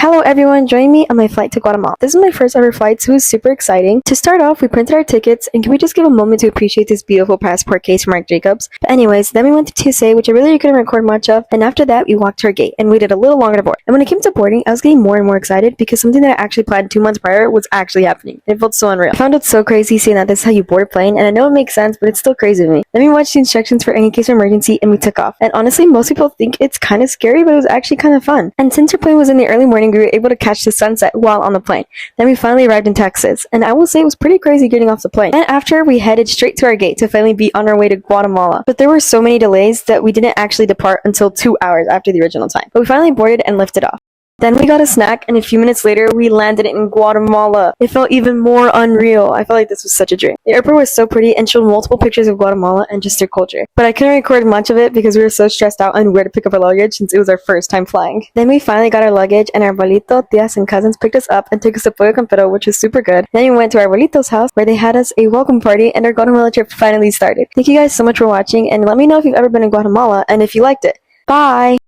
Hello everyone, join me on my flight to Guatemala. This is my first ever flight, so it was super exciting. To start off, we printed our tickets, and can we just give a moment to appreciate this beautiful passport case from Marc Jacobs? But anyways, then we went to TSA, which I really couldn't record much of, and after that, we walked to our gate and waited a little longer to board. And when it came to boarding, I was getting more and more excited because something that I actually planned 2 months prior was actually happening. It felt so unreal. I found it so crazy seeing that this is how you board a plane, and I know it makes sense, but it's still crazy to me. Then we watched the instructions for any case of emergency, and we took off. And honestly, most people think it's kind of scary, but it was actually kind of fun. And since our plane was in the early morning, we were able to catch the sunset while on the plane. Then we finally arrived in Texas, and I will say it was pretty crazy getting off the plane. And after, we headed straight to our gate to finally be on our way to Guatemala. But there were so many delays that we didn't actually depart until 2 hours after the original time. But we finally boarded and lifted off. Then we got a snack, and a few minutes later, we landed in Guatemala. It felt even more unreal. I felt like this was such a dream. The airport was so pretty and showed multiple pictures of Guatemala and just their culture. But I couldn't record much of it because we were so stressed out on where to pick up our luggage since it was our first time flying. Then we finally got our luggage, and our abuelito, tias, and cousins picked us up and took us to Pollo Campero, which was super good. Then we went to our abuelito's house where they had us a welcome party, and our Guatemala trip finally started. Thank you guys so much for watching, and let me know if you've ever been in Guatemala and if you liked it. Bye!